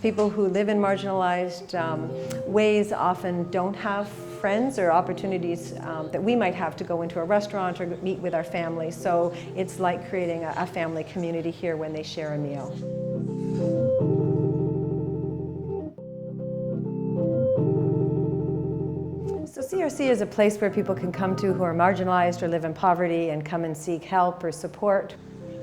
People who live in marginalized ways often don't have friends or opportunities that we might have to go into a restaurant or meet with our family. So it's like creating a family community here when they share a meal. So CRC is a place where people can come to who are marginalized or live in poverty and come and seek help or support.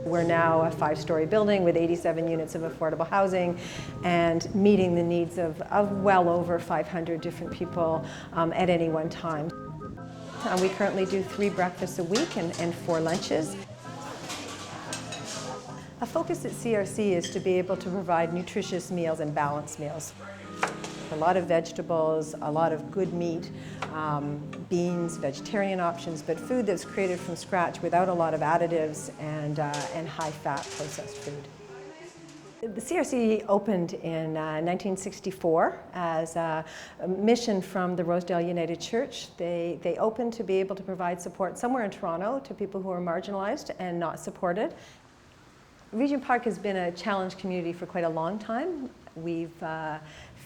We're now a 5-story building with 87 units of affordable housing and meeting the needs of well over 500 different people at any one time. We currently do 3 breakfasts a week and 4 lunches. A focus at CRC is to be able to provide nutritious meals and balanced meals. A lot of vegetables, a lot of good meat, beans, vegetarian options, but food that's created from scratch without a lot of additives and high-fat processed food. The CRC opened in 1964 as a mission from the Rosedale United Church. They opened to be able to provide support somewhere in Toronto to people who are marginalized and not supported. Regent Park has been a challenged community for quite a long time. We've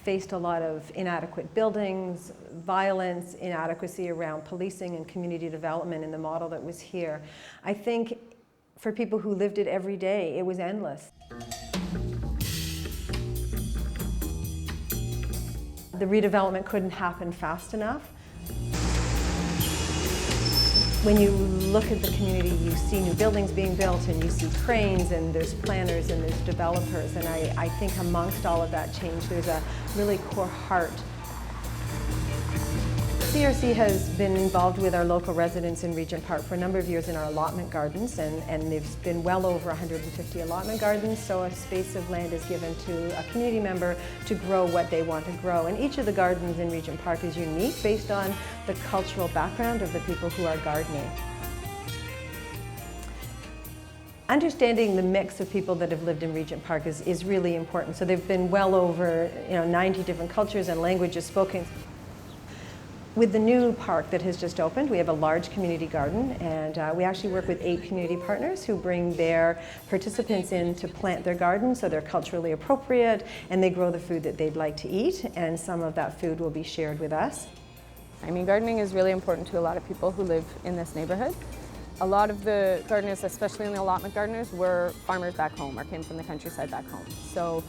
faced a lot of inadequate buildings, violence, inadequacy around policing and community development in the model that was here. I think for people who lived it every day, it was endless. The redevelopment couldn't happen fast enough. When you look at the community, you see new buildings being built and you see cranes and there's planners and there's developers, and I think amongst all of that change there's a really core heart. CRC has been involved with our local residents in Regent Park for a number of years in our allotment gardens, and there's been well over 150 allotment gardens, so a space of land is given to a community member to grow what they want to grow. And each of the gardens in Regent Park is unique based on the cultural background of the people who are gardening. Understanding the mix of people that have lived in Regent Park is really important. So there've been well over 90 different cultures and languages spoken. With the new park that has just opened, we have a large community garden, and we actually work with 8 community partners who bring their participants in to plant their garden so they're culturally appropriate and they grow the food that they'd like to eat, and some of that food will be shared with us. I mean, gardening is really important to a lot of people who live in this neighborhood. A lot of the gardeners, especially in the allotment gardeners, were farmers back home or came from the countryside back home. So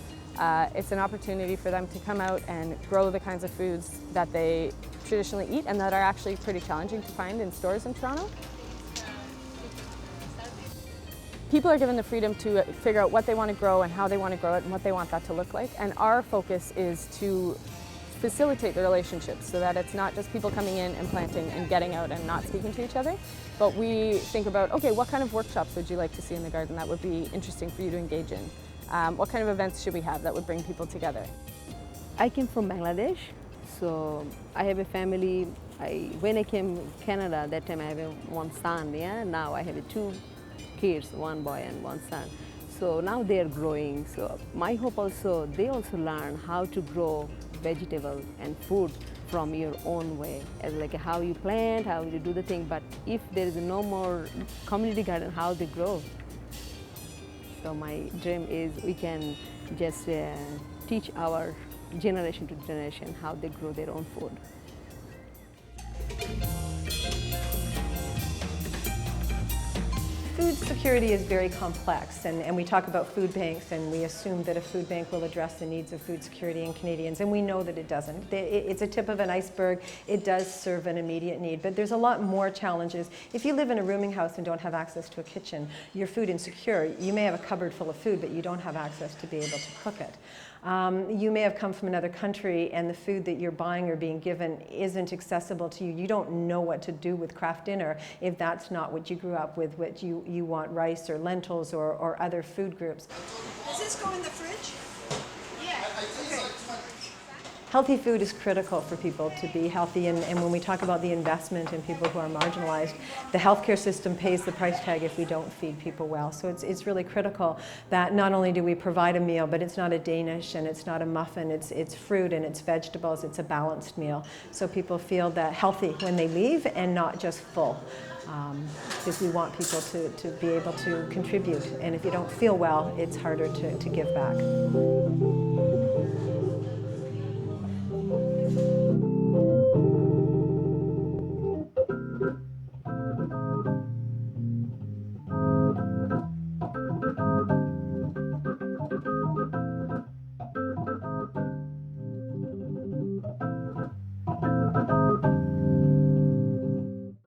it's an opportunity for them to come out and grow the kinds of foods that they traditionally eat and that are actually pretty challenging to find in stores in Toronto. People are given the freedom to figure out what they want to grow and how they want to grow it and what they want that to look like. And our focus is to facilitate the relationships so that it's not just people coming in and planting and getting out and not speaking to each other, but we think about, okay, what kind of workshops would you like to see in the garden that would be interesting for you to engage in? What kind of events should we have that would bring people together? I came from Bangladesh, so I have a family. When I came to Canada, that time I have one son, yeah? Now I have 2 kids, 1 boy and 1 son. So now they are growing, so my hope also, they also learn how to grow vegetables and food from your own way, as like how you plant, how you do the thing, but if there is no more community garden, how they grow. So my dream is we can just teach our generation to generation how they grow their own food. Food security is very complex, and we talk about food banks, and we assume that a food bank will address the needs of food security in Canadians, and we know that it doesn't. It's a tip of an iceberg. It does serve an immediate need, but there's a lot more challenges. If you live in a rooming house and don't have access to a kitchen, you're food insecure. You may have a cupboard full of food, but you don't have access to be able to cook it. You may have come from another country and the food that you're buying or being given isn't accessible to you. You don't know what to do with craft dinner if that's not what you grew up with, what you want rice or lentils or other food groups. Does this go in the fridge? Yeah. Okay. healthy food is critical for people to be healthy, and when we talk about the investment in people who are marginalized, the healthcare system pays the price tag if we don't feed people well. So it's really critical that not only do we provide a meal, but it's not a Danish and it's not a muffin, it's fruit and it's vegetables, it's a balanced meal. So people feel that healthy when they leave and not just full. Because we want people to be able to contribute, and if you don't feel well, it's harder to give back.